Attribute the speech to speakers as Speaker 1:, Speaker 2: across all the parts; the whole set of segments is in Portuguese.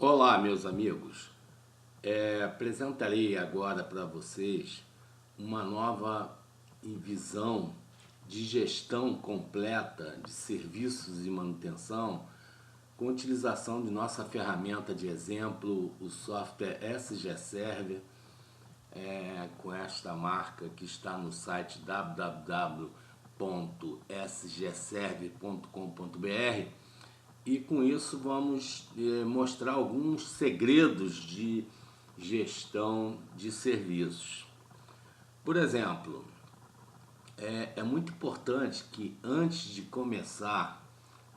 Speaker 1: Olá, meus amigos. Apresentarei agora para vocês uma nova visão de gestão completa de serviços e manutenção com utilização de nossa ferramenta de exemplo, o software SG Server, com esta marca que está no site www.sgserver.com.br. E com isso vamos mostrar alguns segredos de gestão de serviços. Por exemplo, é muito importante que antes de começar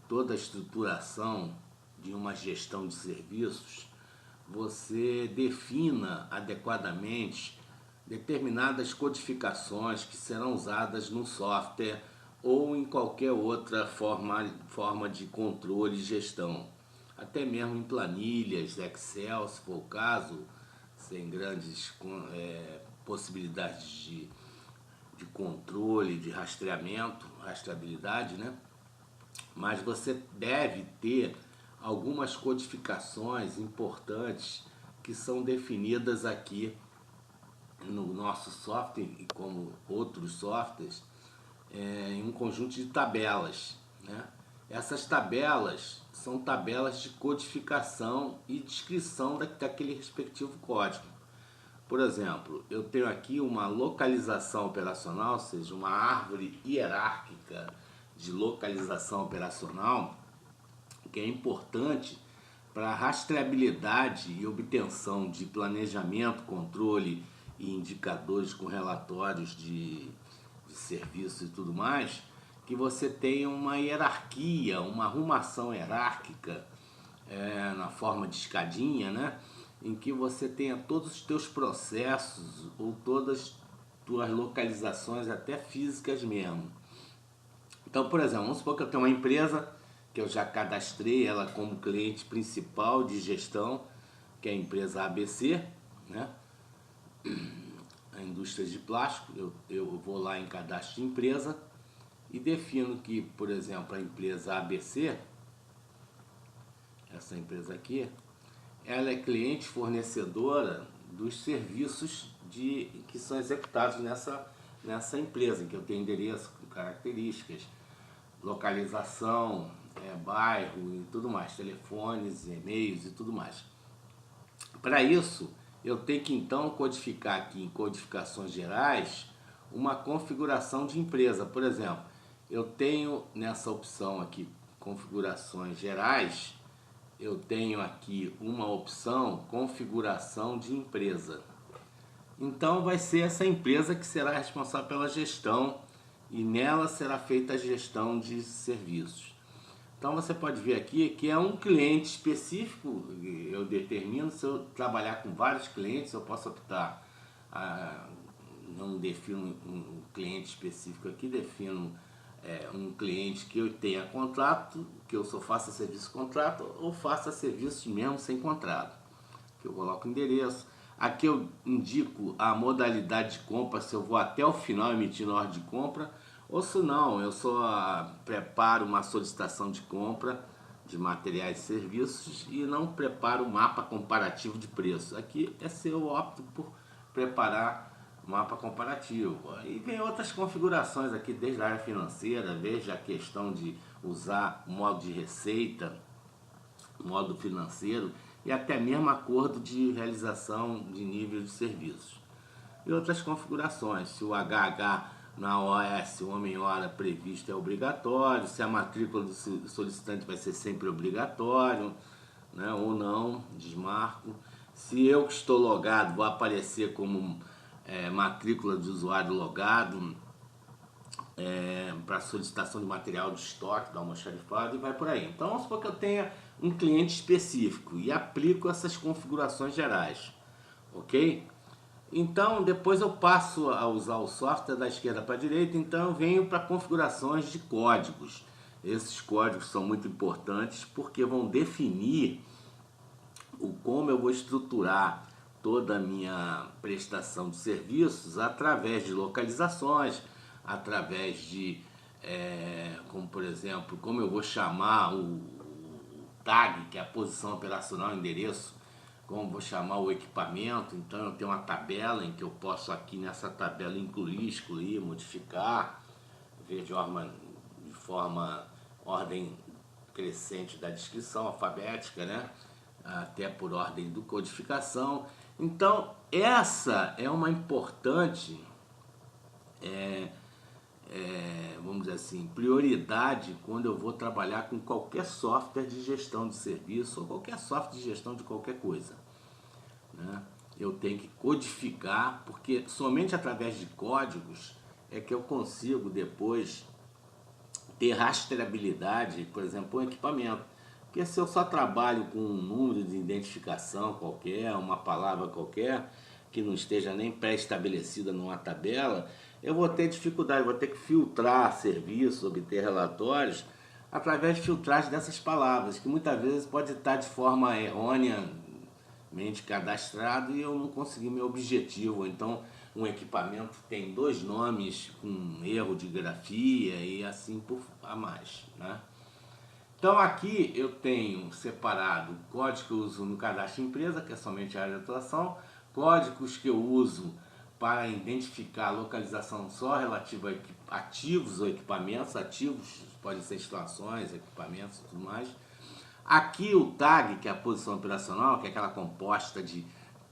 Speaker 1: toda a estruturação de uma gestão de serviços, você defina adequadamente determinadas codificações que serão usadas no software ou em qualquer outra forma de controle e gestão. Até mesmo em planilhas, Excel, se for o caso, sem grandes possibilidades de controle, de rastreamento, rastreabilidade, né? Mas você deve ter algumas codificações importantes que são definidas aqui no nosso software e como outros softwares, em um conjunto de tabelas, né? Essas tabelas são tabelas de codificação e descrição daquele respectivo código. Por exemplo, eu tenho aqui uma localização operacional, ou seja, uma árvore hierárquica de localização operacional, que é importante para a rastreabilidade e obtenção de planejamento, controle e indicadores com relatórios de serviço e tudo mais, que você tenha uma hierarquia, uma arrumação hierárquica na forma de escadinha, né? Em que você tenha todos os teus processos ou todas as tuas localizações, até físicas mesmo. Então, por exemplo, vamos supor que eu tenho uma empresa que eu já cadastrei ela como cliente principal de gestão, que é a empresa ABC, né? A indústria de plástico. Eu vou lá em cadastro de empresa e defino que, por exemplo, a empresa ABC, essa empresa aqui, ela é cliente fornecedora dos serviços que são executados nessa empresa, em que eu tenho endereço com características, localização, bairro e tudo mais, telefones, e-mails e tudo mais. Para isso, eu tenho que então codificar aqui em codificações gerais uma configuração de empresa. Por exemplo, eu tenho nessa opção aqui, configurações gerais, eu tenho aqui uma opção configuração de empresa. Então vai ser essa empresa que será responsável pela gestão e nela será feita a gestão de serviços. Então você pode ver aqui que é um cliente específico, eu determino. Se eu trabalhar com vários clientes, eu posso optar não defino um cliente específico aqui, defino um cliente que eu tenha contrato, que eu só faça serviço contrato ou faça serviço mesmo sem contrato. Que eu coloco o endereço. Aqui eu indico a modalidade de compra, se eu vou até o final emitindo ordem de compra, ou se não, eu só preparo uma solicitação de compra de materiais e serviços e não preparo um mapa comparativo de preços. Aqui se eu opto por preparar mapa comparativo. E vem outras configurações aqui, desde a área financeira, veja a questão de usar o modo de receita, modo financeiro e até mesmo acordo de realização de nível de serviços. E outras configurações, se o HH na OS, o homem-hora previsto, é obrigatório, se a matrícula do solicitante vai ser sempre obrigatório, né, ou não, desmarco. Se eu que estou logado vou aparecer como matrícula de usuário logado, para solicitação de material de estoque, da almoxarifado, e vai por aí. Então vamos supor que eu tenha um cliente específico e aplico essas configurações gerais, ok? Então depois eu passo a usar o software da esquerda para a direita, então eu venho para configurações de códigos. Esses códigos são muito importantes porque vão definir como eu vou estruturar toda a minha prestação de serviços através de localizações, através de, como por exemplo, como eu vou chamar tag, que é a posição operacional, endereço, como vou chamar o equipamento. Então eu tenho uma tabela em que eu posso aqui nessa tabela incluir, excluir, modificar, ver de forma ordem crescente da descrição alfabética, né? Até por ordem do codificação. Então essa é uma importante, vamos dizer assim, prioridade quando eu vou trabalhar com qualquer software de gestão de serviço ou qualquer software de gestão de qualquer coisa, né? Eu tenho que codificar, porque somente através de códigos é que eu consigo depois ter rastreabilidade, por exemplo, um equipamento. Porque se eu só trabalho com um número de identificação qualquer, uma palavra qualquer, que não esteja nem pré-estabelecida numa tabela, eu vou ter dificuldade, vou ter que filtrar serviços, obter relatórios, através de filtragem dessas palavras, que muitas vezes pode estar de forma erroneamente cadastrado e eu não consegui meu objetivo. Então, um equipamento tem 2 nomes com erro de grafia e assim por a mais, né? Então aqui eu tenho separado códigos que eu uso no cadastro de empresa, que é somente a área de atuação, códigos que eu uso para identificar a localização só relativa a ativos ou equipamentos. Ativos podem ser instalações, equipamentos e tudo mais. Aqui o tag, que é a posição operacional, que é aquela composta de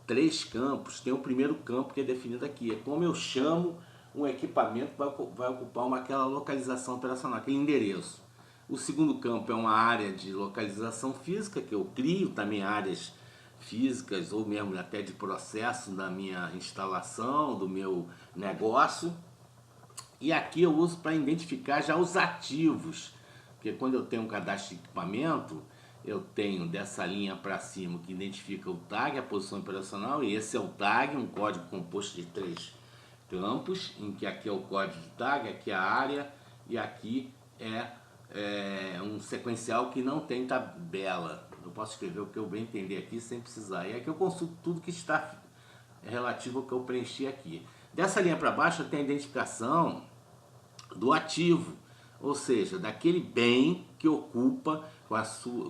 Speaker 1: 3 campos, tem o primeiro campo que é definido aqui, é como eu chamo um equipamento que vai ocupar aquela localização operacional, aquele endereço. O segundo campo é uma área de localização física, que eu crio também áreas físicas ou mesmo até de processo da minha instalação, do meu negócio. E aqui eu uso para identificar já os ativos, porque quando eu tenho um cadastro de equipamento, eu tenho dessa linha para cima que identifica o tag, a posição operacional, e esse é o tag, um código composto de 3 campos, em que aqui é o código de tag, aqui é a área, e aqui é um sequencial que não tem tabela. Eu posso escrever o que eu bem entender aqui sem precisar. E aqui eu consulto tudo que está relativo ao que eu preenchi aqui. Dessa linha para baixo eu tenho a identificação do ativo, ou seja, daquele bem que ocupa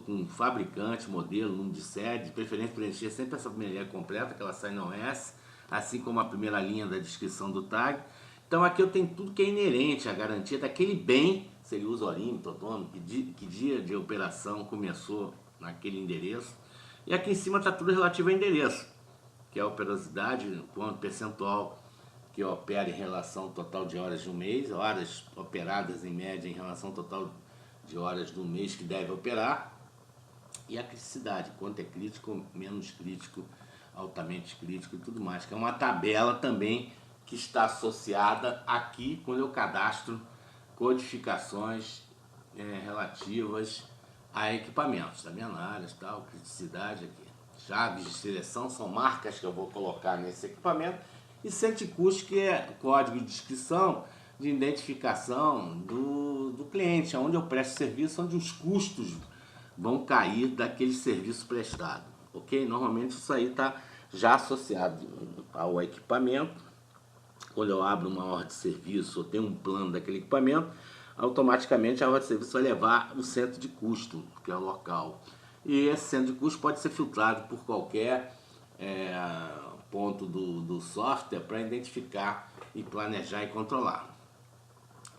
Speaker 1: com fabricante, modelo, número de série, de preferência preencher sempre essa primeira linha completa, que ela sai no OS, assim como a primeira linha da descrição do tag. Então aqui eu tenho tudo que é inerente à garantia daquele bem, se ele usa orímetro, autônomo, que dia de operação começou naquele endereço. E aqui em cima está tudo relativo ao endereço, que é a operosidade, quanto percentual que opera em relação ao total de horas de um mês, horas operadas em média em relação ao total de horas do mês que deve operar, e a criticidade, quanto é crítico, menos crítico, altamente crítico e tudo mais, que é uma tabela também que está associada aqui quando eu cadastro codificações relativas a equipamentos, também análises, tal, criticidade aqui. Chaves de seleção são marcas que eu vou colocar nesse equipamento, e CETICUST, que é código de descrição de identificação do cliente, onde eu presto serviço, onde os custos vão cair daquele serviço prestado, ok? Normalmente isso aí está já associado ao equipamento. Quando eu abro uma ordem de serviço ou tenho um plano daquele equipamento, automaticamente a ordem de serviço vai levar o centro de custo, que é o local. E esse centro de custo pode ser filtrado por qualquer ponto do software para identificar e planejar e controlar.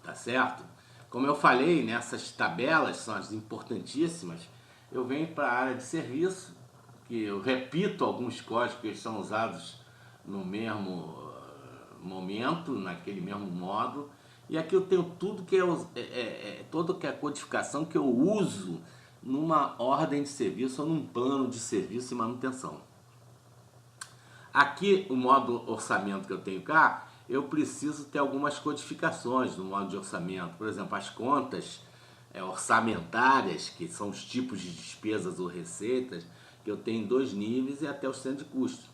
Speaker 1: Tá certo? Como eu falei, nessas tabelas, são as importantíssimas, eu venho para a área de serviço, que eu repito alguns códigos que são usados no mesmo momento, naquele mesmo modo, e aqui eu tenho tudo que toda que é a codificação que eu uso numa ordem de serviço ou num plano de serviço e manutenção. Aqui, o modo orçamento que eu tenho cá, eu preciso ter algumas codificações no modo de orçamento. Por exemplo, as contas orçamentárias, que são os tipos de despesas ou receitas, que eu tenho em 2 níveis e até o centro de custo.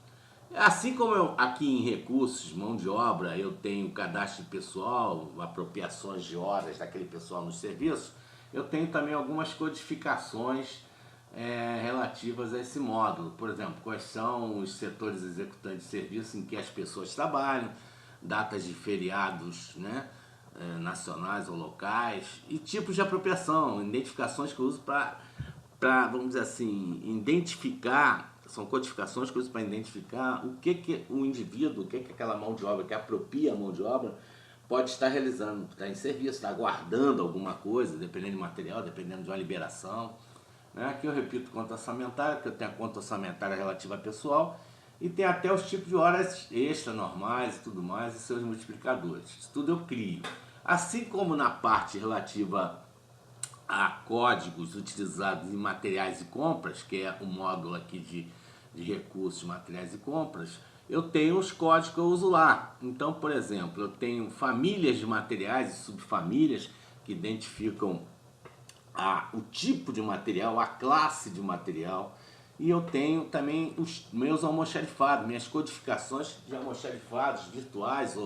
Speaker 1: Assim como eu, aqui em recursos, mão de obra, eu tenho cadastro de pessoal, apropriações de horas daquele pessoal no serviço, eu tenho também algumas codificações relativas a esse módulo. Por exemplo, quais são os setores executantes de serviço em que as pessoas trabalham, datas de feriados, né, nacionais ou locais, e tipos de apropriação, identificações que eu uso para para, vamos dizer assim, identificar, são codificações que eu uso para identificar o que o indivíduo, o que aquela mão de obra, que apropria a mão de obra, pode estar realizando, está em serviço, está guardando alguma coisa, dependendo do material, dependendo de uma liberação. Né? Aqui eu repito conta orçamentária, porque eu tenho a conta orçamentária relativa a pessoal, e tem até os tipos de horas extra, normais e tudo mais, e seus multiplicadores. Isso tudo eu crio. Assim como na parte relativa a códigos utilizados em materiais e compras, que é o módulo aqui de recursos, materiais e compras, eu tenho os códigos que eu uso lá. Então, por exemplo, eu tenho famílias de materiais e subfamílias que identificam o tipo de material, a classe de material. E eu tenho também os meus almoxarifados, minhas codificações de almoxarifados virtuais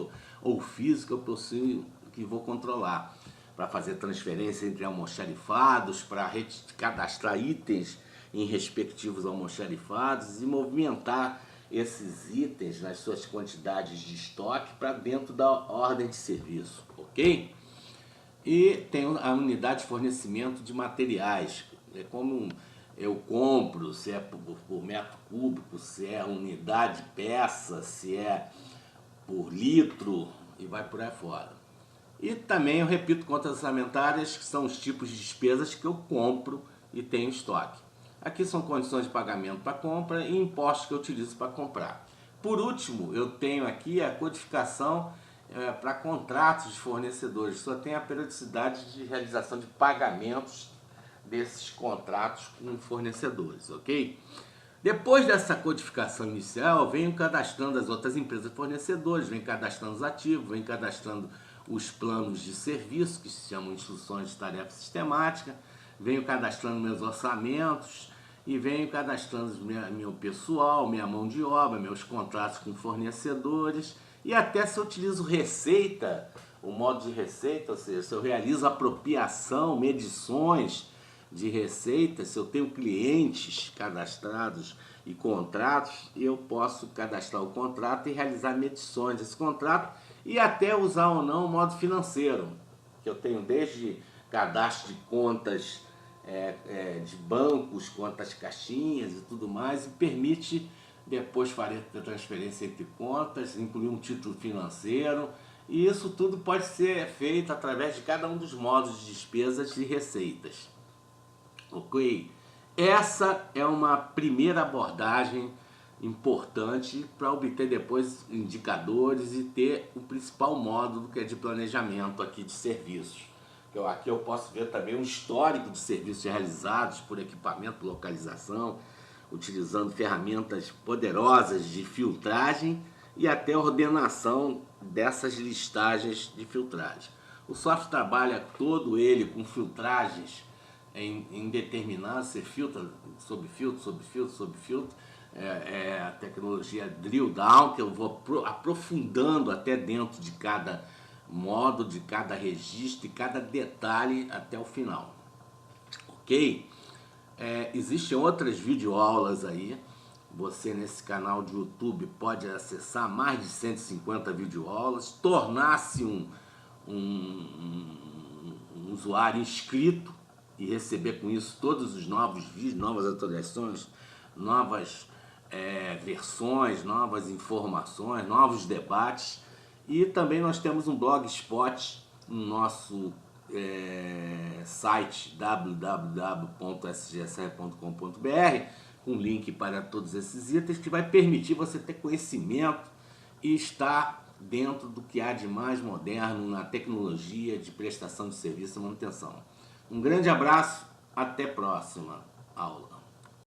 Speaker 1: ou físicos que eu possuo, que vou controlar. Para fazer transferência entre almoxarifados, para cadastrar itens em respectivos almoxarifados e movimentar esses itens nas suas quantidades de estoque para dentro da ordem de serviço, ok? E tem a unidade de fornecimento de materiais, é como eu compro, se é por metro cúbico, se é unidade peça, se é por litro e vai por aí fora. E também eu repito contas orçamentárias, que são os tipos de despesas que eu compro e tenho estoque. Aqui são condições de pagamento para compra e impostos que eu utilizo para comprar. Por último, eu tenho aqui a codificação para contratos de fornecedores. Só tem a periodicidade de realização de pagamentos desses contratos com fornecedores, ok? Depois dessa codificação inicial, eu venho cadastrando as outras empresas fornecedores, venho cadastrando os ativos, venho cadastrando os planos de serviço, que se chamam instruções de tarefa sistemática, venho cadastrando meus orçamentos e venho cadastrando meu pessoal, minha mão de obra, meus contratos com fornecedores e até se eu utilizo receita, o modo de receita, ou seja, se eu realizo apropriação, medições de receita, se eu tenho clientes cadastrados e contratos, eu posso cadastrar o contrato e realizar medições desse contrato e até usar ou não o modo financeiro, que eu tenho desde cadastro de contas de bancos, contas caixinhas e tudo mais, e permite depois fazer a transferência entre contas, incluir um título financeiro, e isso tudo pode ser feito através de cada um dos modos de despesas e receitas. Ok? Essa é uma primeira abordagem importante para obter depois indicadores e ter o principal módulo que é de planejamento aqui de serviços. Aqui eu posso ver também um histórico de serviços realizados por equipamento, localização, utilizando ferramentas poderosas de filtragem e até ordenação dessas listagens de filtragem. O software trabalha todo ele com filtragens em determinado, você filtra sob filtro, sob filtro, sob filtro, a tecnologia drill down, que eu vou aprofundando até dentro de cada modo, de cada registro, de cada detalhe até o final, ok? Existem outras videoaulas aí, você nesse canal de YouTube pode acessar mais de 150 videoaulas, tornar-se um usuário inscrito e receber com isso todos os novos vídeos, novas atualizações, novas versões, novas informações, novos debates. E também nós temos um blogspot no nosso site www.sgsr.com.br com link para todos esses itens que vai permitir você ter conhecimento e estar dentro do que há de mais moderno na tecnologia de prestação de serviço e manutenção. Um grande abraço, até a próxima aula.